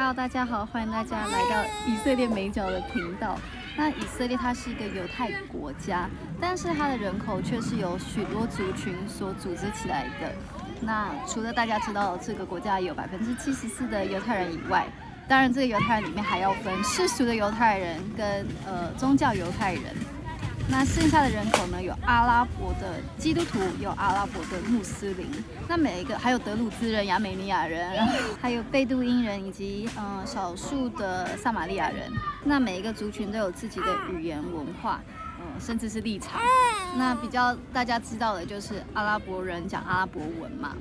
Hello， 大家好，欢迎大家来到以色列美角的频道。那以色列它是一个犹太国家，但是它的人口却是由许多族群所组织起来的。那除了大家知道这个国家有74%的犹太人以外，当然这个犹太人里面还要分世俗的犹太人跟宗教犹太人。那剩下的人口呢，有阿拉伯的基督徒，有阿拉伯的穆斯林。那每一个还有德鲁兹人、亚美尼亚人，然后还有贝都因人以及少数的撒玛利亚人。那每一个族群都有自己的语言文化，甚至是立场。那比较大家知道的就是阿拉伯人讲阿拉伯文嘛。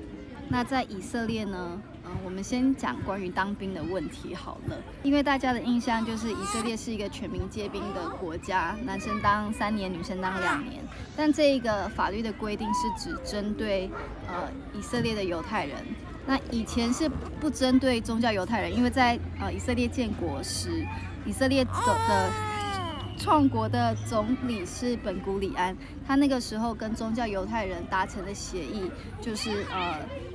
那在以色列呢，我们先讲关于当兵的问题好了。因为大家的印象就是以色列是一个全民皆兵的国家，男生当3年，女生当2年。但这一个法律的规定是只针对以色列的犹太人。那以前是不针对宗教犹太人，因为在以色列建国时，以色列的创国的总理是本古里安，他那个时候跟宗教犹太人达成的协议，就是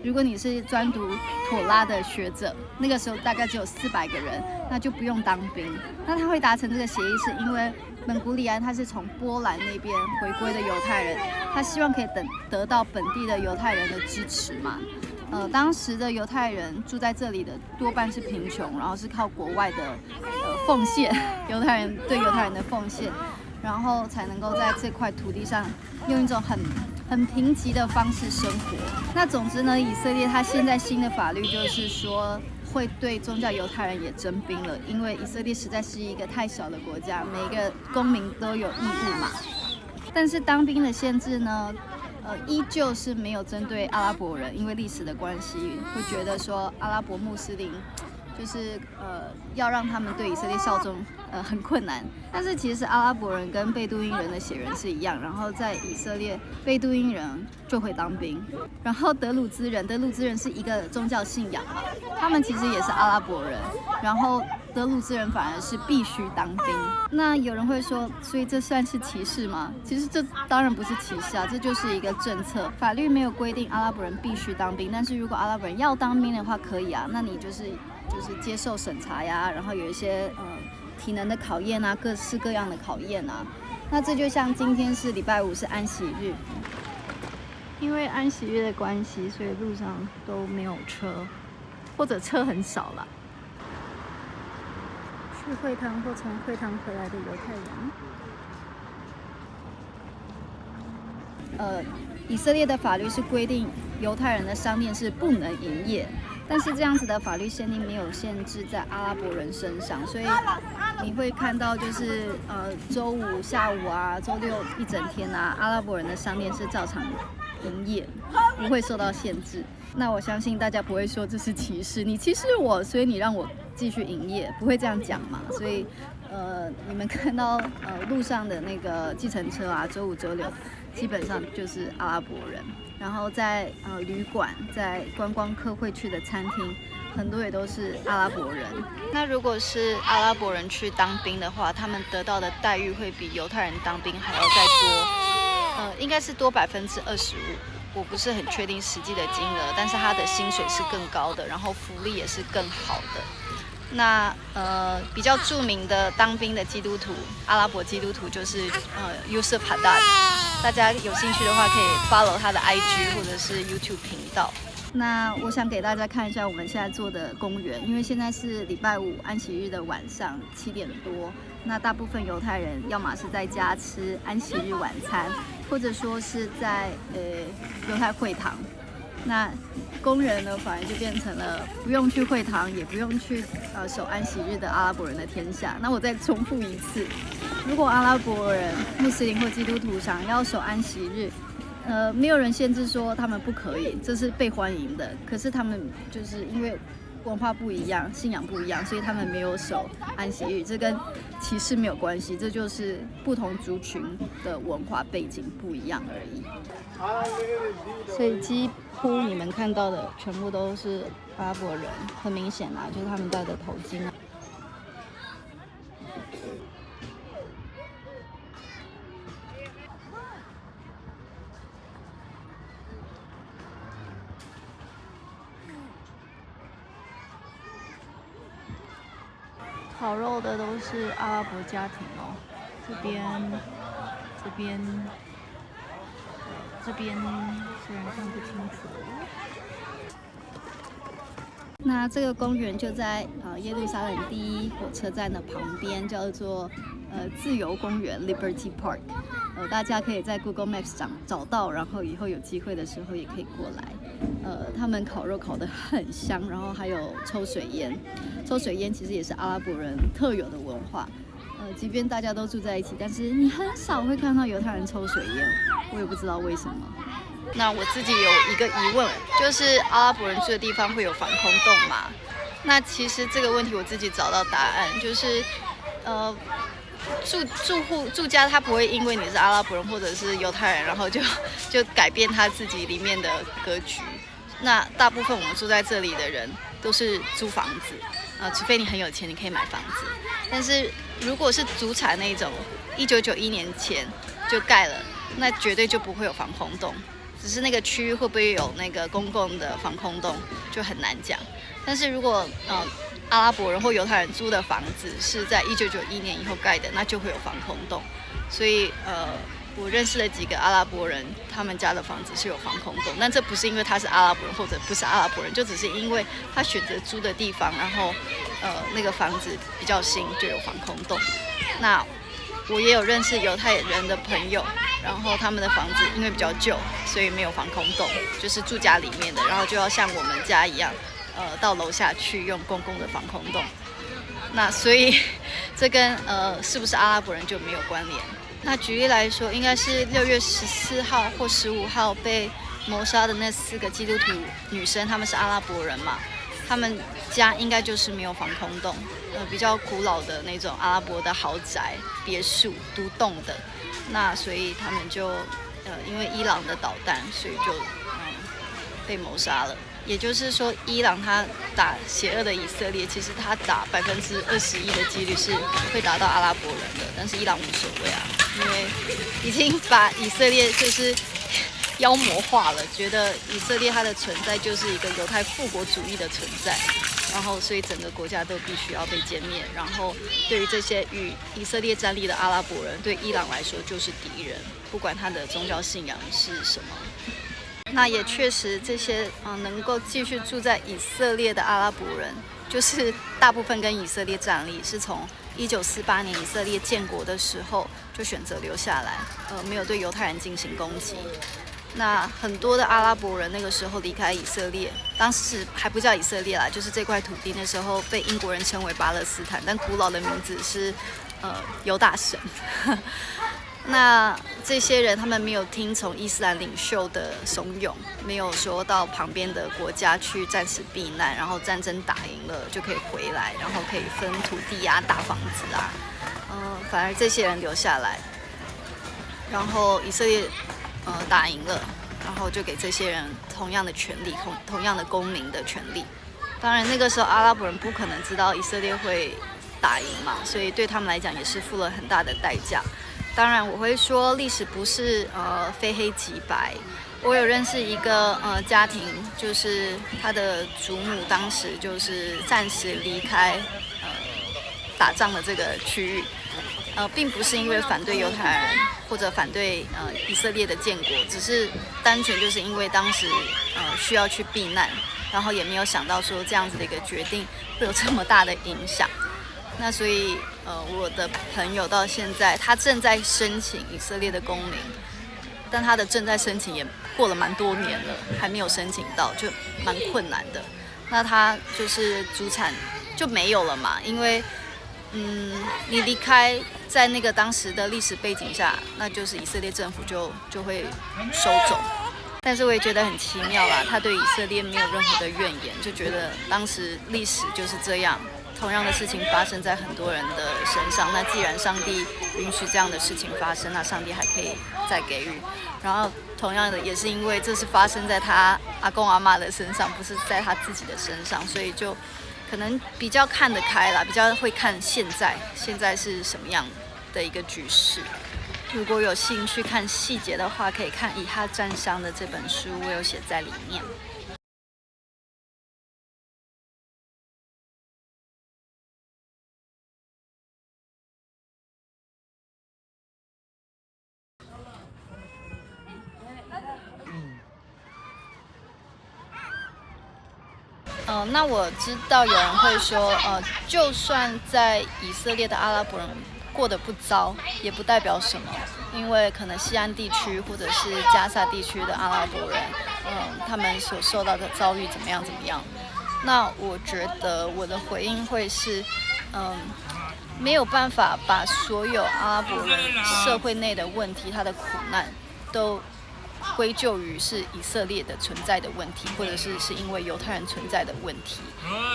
如果你是专读妥拉的学者，那个时候大概只有400个人，那就不用当兵。那他会达成这个协议，是因为本古里安他是从波兰那边回归的犹太人，他希望可以得到本地的犹太人的支持嘛。当时的犹太人住在这里的多半是贫穷，然后是靠国外的奉献，犹太人对犹太人的奉献，然后才能够在这块土地上用一种很贫瘠的方式生活。那总之呢，以色列它现在新的法律就是说会对宗教犹太人也征兵了，因为以色列实在是一个太小的国家，每个公民都有义务嘛。但是当兵的限制呢？依旧是没有针对阿拉伯人，因为历史的关系，会觉得说阿拉伯穆斯林就是要让他们对以色列效忠很困难。但是其实阿拉伯人跟贝都因人的血缘是一样，然后在以色列贝都因人就会当兵，然后德鲁兹人是一个宗教信仰嘛，他们其实也是阿拉伯人，然后德鲁兹人反而是必须当兵。那有人会说，所以这算是歧视吗？其实这当然不是歧视啊，这就是一个政策，法律没有规定阿拉伯人必须当兵，但是如果阿拉伯人要当兵的话，可以啊，那你就是接受审查呀，然后有一些体能的考验啊，各式各样的考验啊。那这就像今天是礼拜5是安息日，因为安息日的关系，所以路上都没有车，或者车很少啦。去会堂或从会堂回来的犹太人。以色列的法律是规定犹太人的商店是不能营业，但是这样子的法律限定没有限制在阿拉伯人身上，所以你会看到就是周5下午啊，周6一整天啊，阿拉伯人的商店是照常营业，不会受到限制。那我相信大家不会说这是歧视，你歧视我，所以你让我继续营业，不会这样讲嘛。所以你们看到路上的那个计程车啊，周5周6基本上就是阿拉伯人，然后在旅馆、在观光客会去的餐厅，很多也都是阿拉伯人。那如果是阿拉伯人去当兵的话，他们得到的待遇会比犹太人当兵还要再多，应该是多25%。我不是很确定实际的金额，但是他的薪水是更高的，然后福利也是更好的。那比较著名的当兵的基督徒，阿拉伯基督徒就是Yusuf Haddad， 大家有兴趣的话可以 follow 他的 IG 或者是 YouTube 频道。那我想给大家看一下我们现在坐的公园，因为现在是礼拜5安息日的晚上7点多，那大部分犹太人要么是在家吃安息日晚餐，或者说是在犹太会堂。那工人呢，反而就变成了不用去会堂，也不用去守安息日的阿拉伯人的天下。那我再重复一次，如果阿拉伯人、穆斯林或基督徒想要守安息日，没有人限制说他们不可以，这是被欢迎的。可是他们就是因为文化不一样，信仰不一样，所以他们没有守安息日，这跟歧视没有关系，这就是不同族群的文化背景不一样而已。所以几乎你们看到的全部都是阿拉伯人，很明显啦，就是他们戴的头巾啊。烤肉的都是阿拉伯家庭哦，这边虽然看不清楚。那这个公园就在耶路撒冷第一火车站的旁边，叫做自由公园 （Liberty Park）。大家可以在 Google Maps 找到，然后以后有机会的时候也可以过来。他们烤肉烤得很香，然后还有抽水烟。抽水烟其实也是阿拉伯人特有的文化。即便大家都住在一起，但是你很少会看到犹太人抽水烟，我也不知道为什么。那我自己有一个疑问，就是阿拉伯人住的地方会有防空洞吗？那其实这个问题我自己找到答案，就是住家他不会因为你是阿拉伯人或者是犹太人，然后就改变他自己里面的格局。那大部分我们住在这里的人都是租房子，除非你很有钱，你可以买房子。但是如果是祖产那种，1991年前就盖了，那绝对就不会有防空洞。只是那个区域会不会有那个公共的防空洞，就很难讲。但是如果阿拉伯人或犹太人租的房子是在1991年以后盖的，那就会有防空洞。所以我认识了几个阿拉伯人，他们家的房子是有防空洞，但这不是因为他是阿拉伯人或者不是阿拉伯人，就只是因为他选择租的地方，然后那个房子比较新，就有防空洞。那我也有认识犹太人的朋友，然后他们的房子因为比较旧，所以没有防空洞，就是住家里面的，然后就要像我们家一样，到楼下去用公共的防空洞。那所以这跟是不是阿拉伯人就没有关联。那举例来说，应该是6月14号或15号被谋杀的那4个基督徒女生，她们是阿拉伯人嘛？他们家应该就是没有防空洞，比较古老的那种阿拉伯的豪宅、别墅、独栋的。那所以他们就因为伊朗的导弹，所以就被谋杀了。也就是说，伊朗他打邪恶的以色列，其实他打21%的几率是会打到阿拉伯人的，但是伊朗无所谓啊，因为已经把以色列就是妖魔化了，觉得以色列它的存在就是一个犹太复国主义的存在，然后所以整个国家都必须要被歼灭。然后对于这些与以色列站立的阿拉伯人，对伊朗来说就是敌人，不管他的宗教信仰是什么。那也确实，这些能够继续住在以色列的阿拉伯人，就是大部分跟以色列站立，是从1948年以色列建国的时候就选择留下来，没有对犹太人进行攻击。那很多的阿拉伯人那个时候离开以色列，当时还不叫以色列啦，就是这块土地那时候被英国人称为巴勒斯坦，但古老的名字是犹大省。那这些人他们没有听从伊斯兰领袖的怂恿，没有说到旁边的国家去暂时避难，然后战争打赢了就可以回来，然后可以分土地啊、大房子啊，反而这些人留下来，然后以色列打赢了，然后就给这些人同样的权利，同样的公民的权利。当然那个时候阿拉伯人不可能知道以色列会打赢嘛，所以对他们来讲也是付了很大的代价。当然我会说历史不是非黑即白。我有认识一个家庭，就是他的祖母当时就是暂时离开打仗的这个区域，并不是因为反对犹太人或者反对以色列的建国，只是单纯就是因为当时需要去避难，然后也没有想到说这样子的一个决定会有这么大的影响。那所以我的朋友到现在他正在申请以色列的公民，但他的正在申请也过了蛮多年了，还没有申请到，就蛮困难的。那他就是祖产就没有了嘛，因为你离开在那个当时的历史背景下，那就是以色列政府就会收走。但是我也觉得很奇妙啦，他对以色列没有任何的怨言，就觉得当时历史就是这样。同样的事情发生在很多人的身上，那既然上帝允许这样的事情发生，那上帝还可以再给予。然后同样的也是因为这是发生在他阿公阿嬷的身上，不是在他自己的身上，所以就可能比较看得开啦，比较会看现在是什么样的一个局势。如果有兴趣看细节的话，可以看《以哈战伤》的这本书，我有写在里面。那我知道有人会说，就算在以色列的阿拉伯人过得不糟，也不代表什么，因为可能西岸地区或者是加萨地区的阿拉伯人，他们所受到的遭遇怎么样。那我觉得我的回应会是，没有办法把所有阿拉伯人社会内的问题，他的苦难都归咎于是以色列的存在的问题，或者是因为犹太人存在的问题。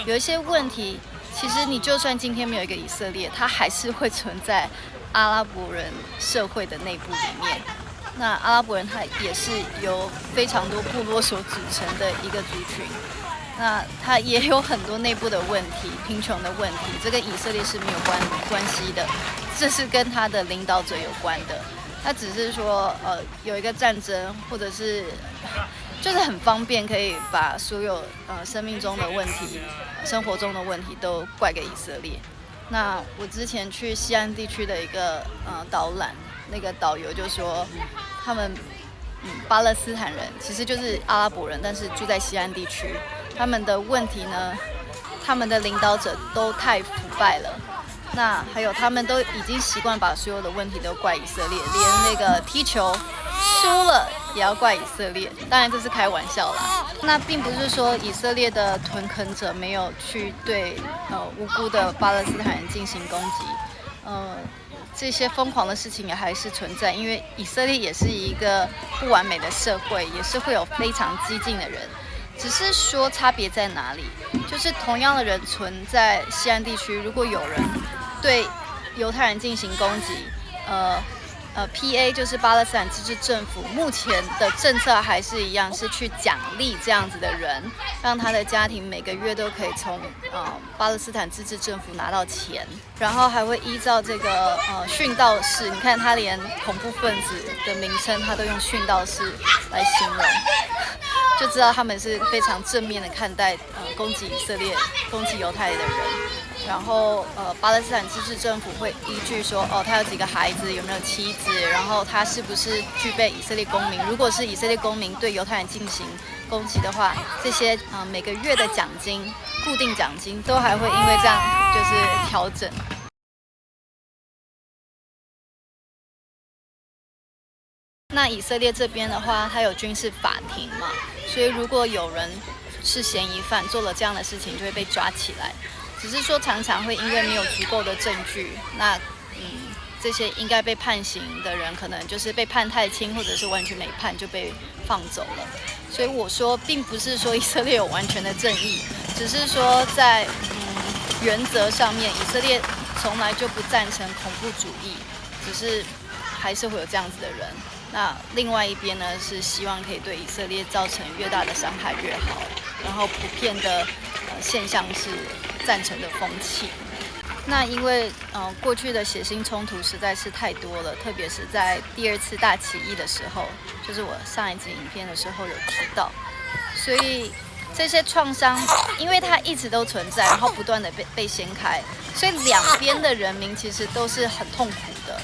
有一些问题，其实你就算今天没有一个以色列，它还是会存在阿拉伯人社会的内部里面。那阿拉伯人他也是由非常多部落所组成的一个族群。那他也有很多内部的问题，贫穷的问题，这跟以色列是没有关系的，这是跟他的领导者有关的。他只是说，有一个战争，或者是就是很方便可以把所有生命中的问题、生活中的问题都怪给以色列。那我之前去西岸地区的一个导览，那个导游就说，他们巴勒斯坦人其实就是阿拉伯人，但是住在西岸地区。他们的问题呢，他们的领导者都太腐败了。那还有他们都已经习惯把所有的问题都怪以色列，连那个踢球输了也要怪以色列。当然这是开玩笑啦。那并不是说以色列的屯垦者没有去对无辜的巴勒斯坦人进行攻击，这些疯狂的事情也还是存在，因为以色列也是一个不完美的社会，也是会有非常激进的人。只是说差别在哪里，就是同样的人存在西岸地区，如果有人对犹太人进行攻击，PA 就是巴勒斯坦自治政府目前的政策还是一样，是去奖励这样子的人，让他的家庭每个月都可以从巴勒斯坦自治政府拿到钱，然后还会依照这个殉道士，你看他连恐怖分子的名称他都用殉道士来形容。就知道他们是非常正面的看待攻击以色列、攻击犹太的人。然后巴勒斯坦自治政府会依据说，他有几个孩子，有没有妻子，然后他是不是具备以色列公民。如果是以色列公民对犹太人进行攻击的话，这些每个月的奖金、固定奖金都还会因为这样就是调整。那以色列这边的话，它有军事法庭嘛，所以如果有人是嫌疑犯做了这样的事情，就会被抓起来。只是说常常会因为没有足够的证据，那这些应该被判刑的人，可能就是被判太轻，或者是完全没判就被放走了。所以我说，并不是说以色列有完全的正义，只是说在原则上面，以色列从来就不赞成恐怖主义，只是还是会有这样子的人。那另外一边呢，是希望可以对以色列造成越大的伤害越好，然后普遍的现象是赞成的风气。那因为过去的血腥冲突实在是太多了，特别是在第二次大起义的时候，就是我上一集影片的时候有提到，所以这些创伤，因为它一直都存在，然后不断的被掀开，所以两边的人民其实都是很痛苦的。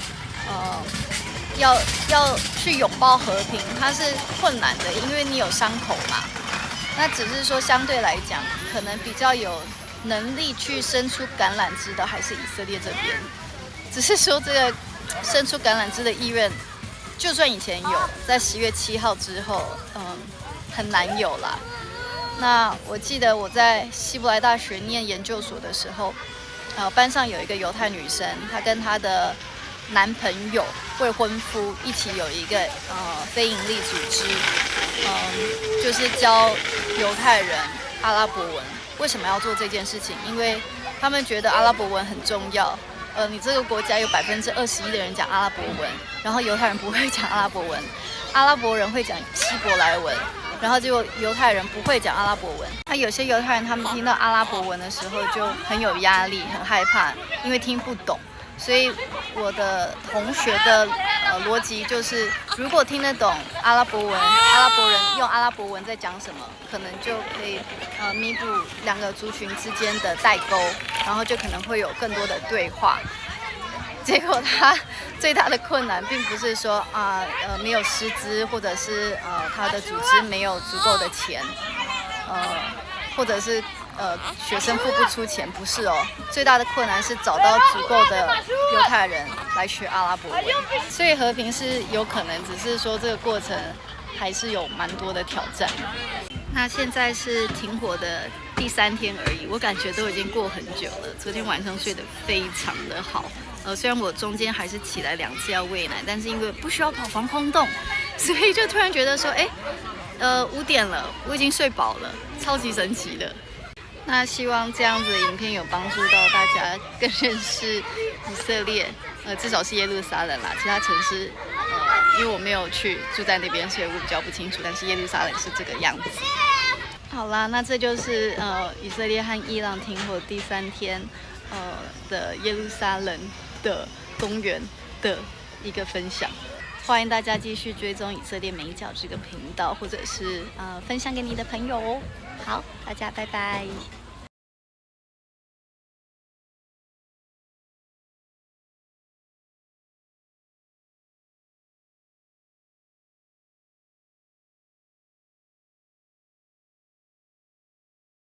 要去拥抱和平，它是困难的，因为你有伤口嘛。那只是说相对来讲，可能比较有能力去伸出橄榄枝的还是以色列这边。只是说这个伸出橄榄枝的意愿，就算以前有，在10月7号之后，很难有啦。那我记得我在希伯来大学念研究所的时候，班上有一个犹太女生，她跟她的男朋友、未婚夫一起有一个非营利组织，就是教犹太人阿拉伯文。为什么要做这件事情？因为他们觉得阿拉伯文很重要。你这个国家有21%的人讲阿拉伯文，然后犹太人不会讲阿拉伯文，阿拉伯人会讲希伯来文，然后结果犹太人不会讲阿拉伯文。那有些犹太人他们听到阿拉伯文的时候就很有压力、很害怕，因为听不懂。所以我的同学的逻辑就是，如果听得懂阿拉伯文，阿拉伯人用阿拉伯文在讲什么，可能就可以弥补两个族群之间的代沟，然后就可能会有更多的对话。结果他最大的困难并不是说没有师资，或者是他的组织没有足够的钱，或者是学生付不出钱，不是哦，最大的困难是找到足够的犹太人来学阿拉伯文，所以和平是有可能，只是说这个过程还是有蛮多的挑战。那现在是停火的第3天而已，我感觉都已经过很久了。昨天晚上睡得非常的好，虽然我中间还是起来2次要喂奶，但是因为不需要跑防空洞，所以就突然觉得说，5点了，我已经睡饱了，超级神奇的。那希望这样子的影片有帮助到大家更认识以色列，至少是耶路撒冷啦，其他城市，因为我没有去住在那边，所以我比较不清楚。但是耶路撒冷是这个样子。好啦，那这就是以色列和伊朗停火第3天，的耶路撒冷的公园的一个分享。欢迎大家继续追踪以色列美角这个频道，或者是分享给你的朋友哦。好，大家拜拜。